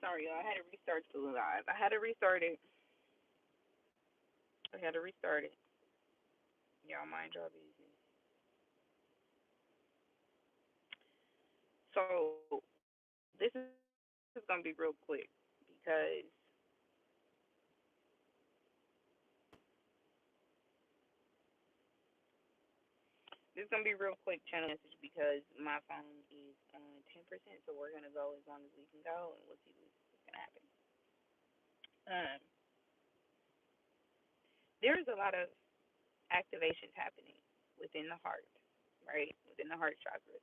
Sorry, y'all. I had to restart the live. I had to restart it. I had to restart it. Y'all mind y'all business. So this is gonna be real quick because this is gonna be real quick channel message because my phone is on 10%, so we're gonna go as long as we can go, and we'll see what's gonna happen. Um, there's a lot of activations happening within the heart, right? Within the heart chakra.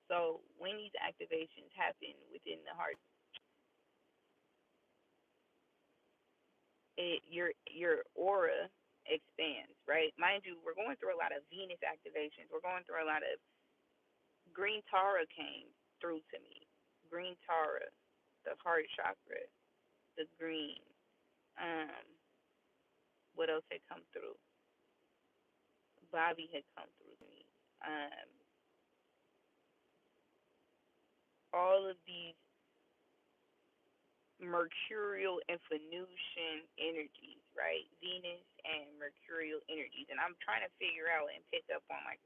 So when these activations happen within the heart, your aura expands, right? Mind you, we're going through a lot of Venus activations. We're going through a lot of green Tara came through to me. Green Tara, the heart chakra, the green. Um, what else had come through? Bobby had come through to me. Um, all of these mercurial and Venusian energies, right? Venus and mercurial energies. And I'm trying to figure out and pick up on like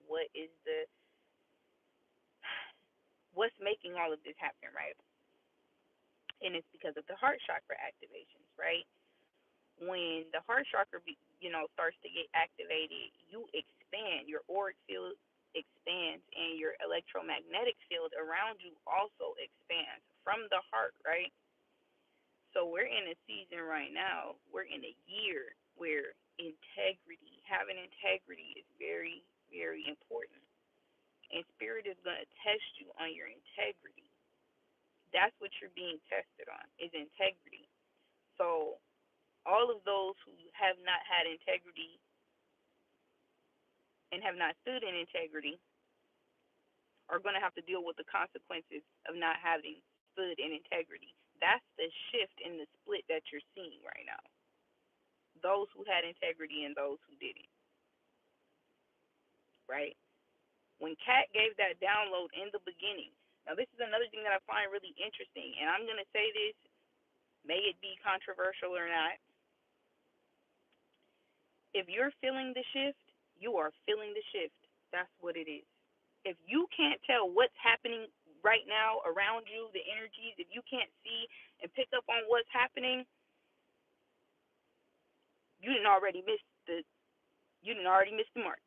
what's making all of this happen, right? And it's because of the heart chakra activations, right? When the heart chakra, starts to get activated, you expand. Your auric field expands, and your electromagnetic field around you also expands from the heart, right? So we're in a season right now. We're in a year where having integrity is very, very important. And spirit is going to test you on your integrity. That's what you're being tested on, is integrity. So all of those who have not had integrity and have not stood in integrity are going to have to deal with the consequences of not having stood in integrity. That's the shift in the split that you're seeing right now. Those who had integrity and those who didn't, right? When Kat gave that download in the beginning, now this is another thing that I find really interesting, and I'm going to say this, may it be controversial or not. If you're feeling the shift, you are feeling the shift. That's what it is. If you can't tell what's happening right now around you, the energies, if you can't see and pick up on what's happening, you didn't already miss the mark.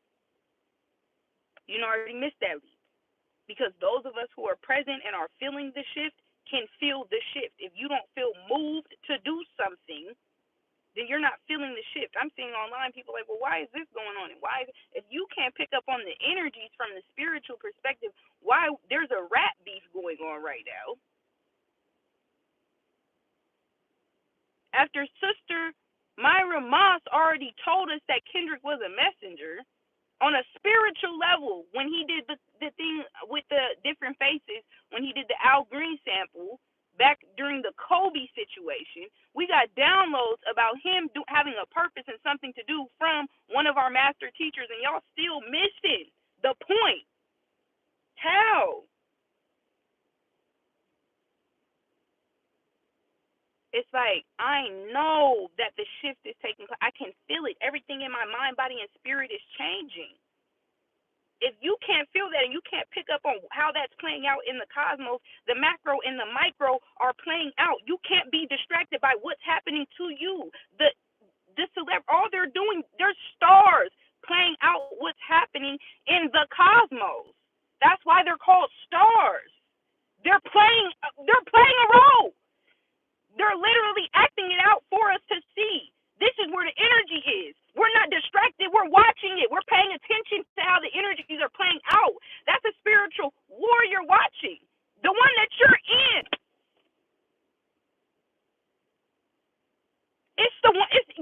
You didn't already miss that leap. Because those of us who are present and are feeling the shift can feel the shift. If you don't feel moved to do something, then you're not feeling the shift. I'm seeing online people like, well, why is this going on? And why, if you can't pick up on the energies from the spiritual perspective, why there's a rat beef going on right now. After Sister Myra Moss already told us that Kendrick was a messenger on a spiritual level when he did the thing with the different faces, when he did the Al Green sample, back during the Kobe situation, we got downloads about him having a purpose and something to do from one of our master teachers, and y'all still missing the point. How? It's like, I know that the shift is taking place. I can feel it. Everything in my mind, body, and spirit is changing. If you can't feel that and you can't pick up on how that's playing out in the cosmos, the macro and the micro are playing out. You can't be distracted by what's happening to you. All they're doing, they're stars playing out what's happening in the cosmos. That's why they're called stars. They're playing a role. They're literally acting it out for us to see. This is where the energy is. We're not distracted. We're watching it. We're paying attention to how the energies are playing out. That's a spiritual war you're watching. The one that you're in.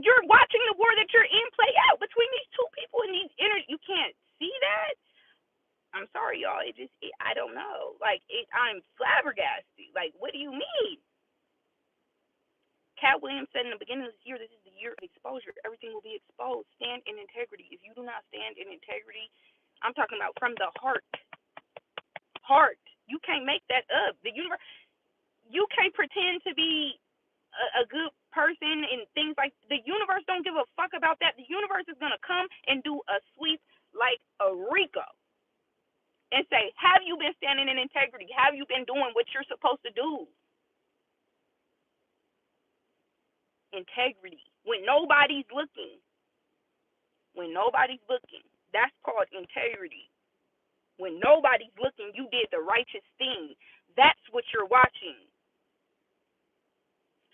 You're watching the war that you're in play out between these two people and these energy. You can't see that? I'm sorry, y'all. I don't know. I'm flabbergasted. Like, what do you mean? Cat Williams said in the beginning of this year, this is the year of exposure. Everything will be exposed. Stand in integrity. If you do not stand in integrity, I'm talking about from the heart. Heart. You can't make that up. The universe. You can't pretend to be a good person and things like the universe don't give a fuck about that. The universe is gonna come and do a sweep like a Rico and say, have you been standing in integrity? Have you been doing what you're supposed to do? Integrity. When nobody's looking. When nobody's looking. That's called integrity. When nobody's looking, you did the righteous thing. That's what you're watching.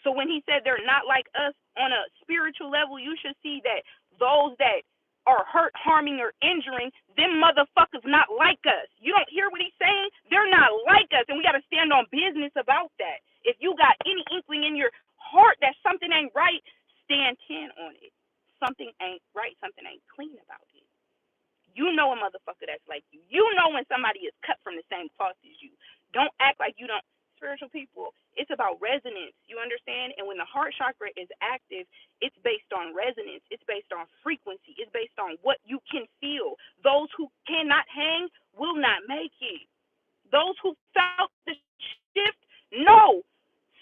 So when he said they're not like us on a spiritual level, you should see that those that are hurt, harming, or injuring, them motherfuckers not like us. You don't hear what he's saying? They're not like us, and we got to stand on business about that. If you got any inkling in your heart that something ain't right, stand 10 on it. Something ain't right. Something ain't clean about it. You know a motherfucker that's like you. You know when somebody is cut from the same cloth as you. Don't act like you don't. Spiritual people, it's about resonance. You understand? And when the heart chakra is active, it's based on resonance. It's based on frequency. It's based on what you can feel. Those who cannot hang will not make it. Those who felt the shift, no.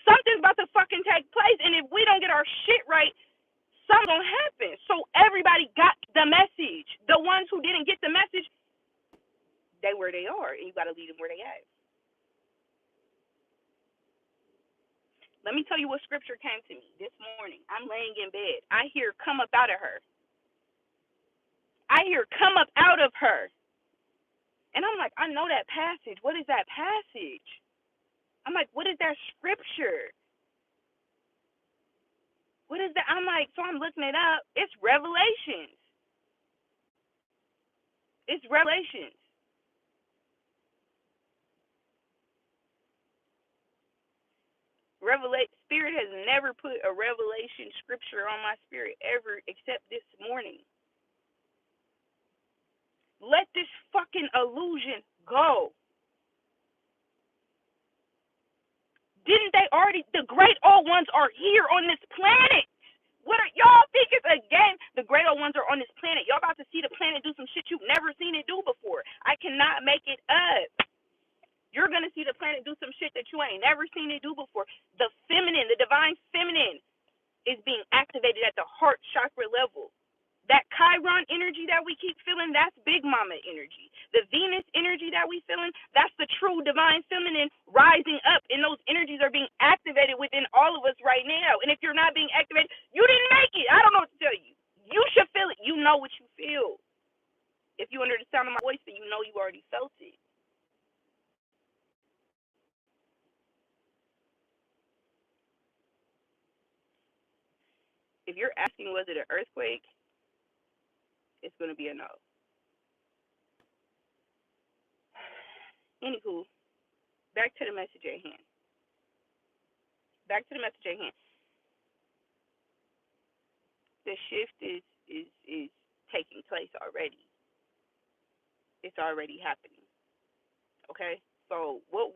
Something's about to fucking take place. And if we don't get our shit right, something's gonna happen. So everybody got the message. The ones who didn't get the message, they where they are, and you gotta lead them where they at. Let me tell you what scripture came to me this morning. I'm laying in bed. I hear come up out of her. I hear come up out of her. And I'm like, I know that passage. What is that passage? I'm like, what is that scripture? What is that? I'm like, so I'm looking it up. It's Revelations. It's Revelations. Spirit has never put a revelation scripture on my spirit ever except this morning. Let this fucking illusion go. Didn't they already? The great old ones are here on this planet. What are y'all think it's a game? The great old ones are on this planet. Y'all about to see the planet do some shit you've never seen it do before. I cannot make it up. You're going to see the planet do some shit that you ain't never seen it do before. The feminine, the divine feminine is being activated at the heart chakra level. That Chiron energy that we keep feeling, that's Big Mama energy. The Venus energy that we feeling, that's the true divine feminine rising up. And those energies are being activated within all of us right now. And if you're not being activated, you didn't make it. I don't know what to tell you. You should feel it. You know what you feel. If you're under the sound of my voice, then you know you already felt it. If you're asking, was it an earthquake? It's going to be a no. Anywho, back to the message at hand. Back to the message at hand. The shift is taking place already. It's already happening. Okay? So what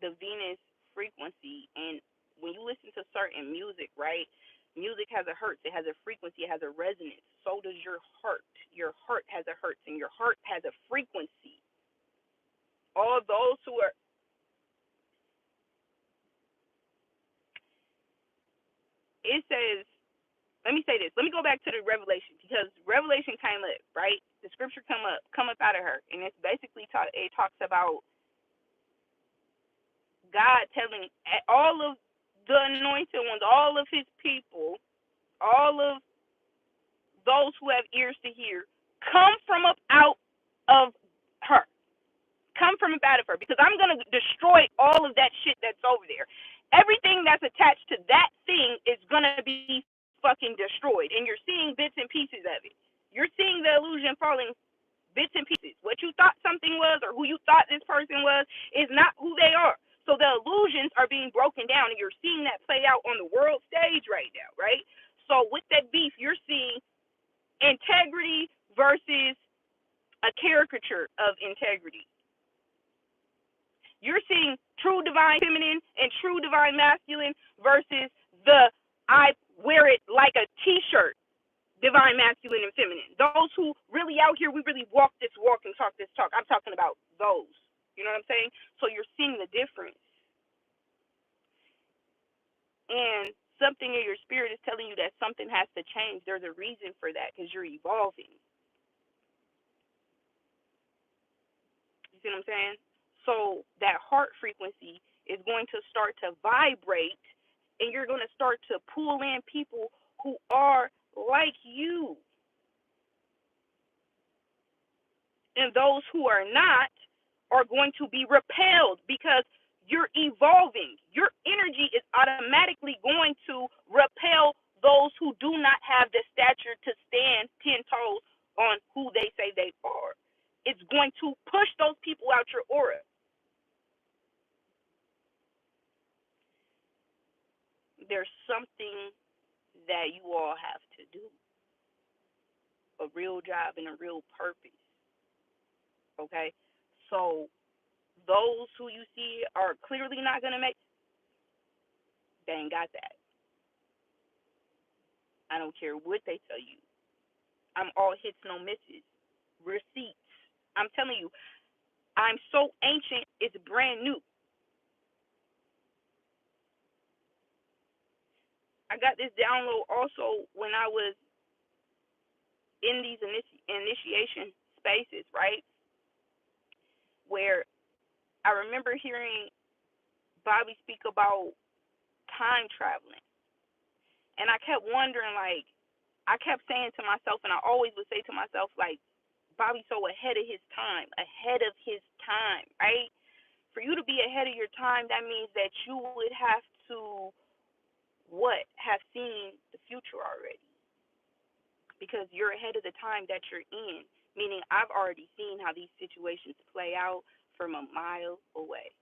the Venus frequency, and when you listen to certain music, right? Music has a hertz, it has a frequency, it has a resonance. So does your heart. Your heart has a hertz, and your heart has a frequency. All those who are, it says, let me say this. Let me go back to the Revelation, because Revelation came up, right? The scripture come up out of her, and it's basically it talks about God telling all of the anointed ones, all of his people, all of those who have ears to hear, come from up out of her. Come from up out of her, because I'm going to destroy all of that shit that's over there. Everything that's attached to that thing is going to be fucking destroyed, and you're seeing bits and pieces of it. You're seeing the illusion falling bits and pieces. What you thought something was, or who you thought this person was, is not who they are. So the illusions are being broken down, and you're seeing that play out on the world stage right now, right? So with that beef, you're seeing integrity versus a caricature of integrity. You're seeing true divine feminine and true divine masculine versus the I wear it like a t-shirt divine masculine and feminine. Those who really out here, we really walk this walk and talk this talk. I'm talking about those. You know what I'm saying? So you're seeing the difference. and something in your spirit is telling you that something has to change, there's a reason for that because you're evolving. You see what I'm saying? So that heart frequency is going to start to vibrate, and you're going to start to pull in people who are like you. And those who are not are going to be repelled because you're evolving. Your energy is automatically going to repel those who do not have the stature to stand 10 toes on who they say they are. It's going to push those people out your aura. There's something that you all have to do, a real job and a real purpose. Okay? So those who you see are clearly not going to make, they ain't got that. I don't care what they tell you. I'm all hits, no misses. Receipts. I'm telling you, I'm so ancient, it's brand new. I got this download also when I was in these initiation spaces, right? Where I remember hearing Bobby speak about time traveling. And I kept wondering, like, I kept saying to myself, and I always would say to myself, like, Bobby's so ahead of his time, right? For you to be ahead of your time, that means that you would have to, what, have seen the future already. Because you're ahead of the time that you're in, meaning I've already seen how these situations play out from a mile away.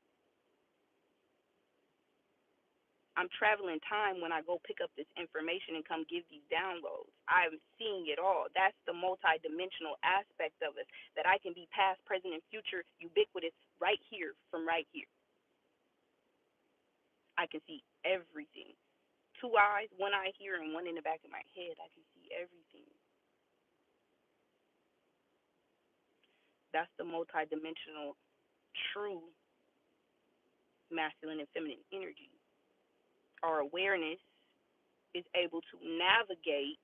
I'm traveling time when I go pick up this information and come give these downloads. I'm seeing it all. That's the multidimensional aspect of us, that I can be past, present, and future ubiquitous right here from right here. I can see everything. 2 eyes, 1 eye here, and 1 in the back of my head. I can see everything. That's the multidimensional, true masculine and feminine energy. Our awareness is able to navigate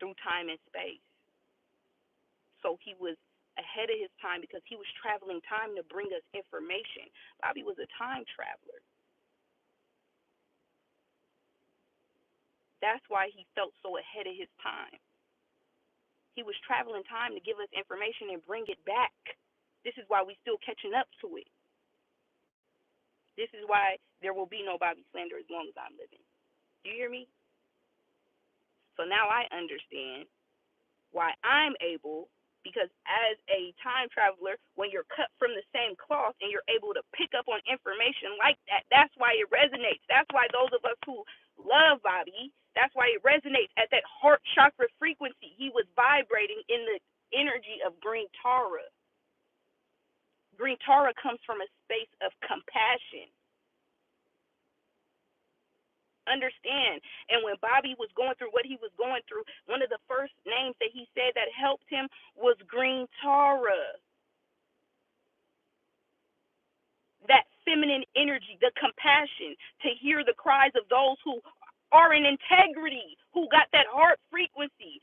through time and space. So he was ahead of his time because he was traveling time to bring us information. Bobby was a time traveler. That's why he felt so ahead of his time. He was traveling time to give us information and bring it back. This is why we're still catching up to it. This is why there will be no Bobby slander as long as I'm living. Do you hear me? So now I understand why I'm able, because as a time traveler, when you're cut from the same cloth and you're able to pick up on information like that, that's why it resonates. That's why those of us who love Bobby, that's why it resonates at that heart chakra frequency. He was vibrating in the energy of green Tara. Green Tara comes from a space of compassion. Understand. And when Bobby was going through what he was going through, one of the first names that he said that helped him was Green Tara. That feminine energy, the compassion to hear the cries of those who are in integrity, who got that heart frequency.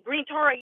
Green Tara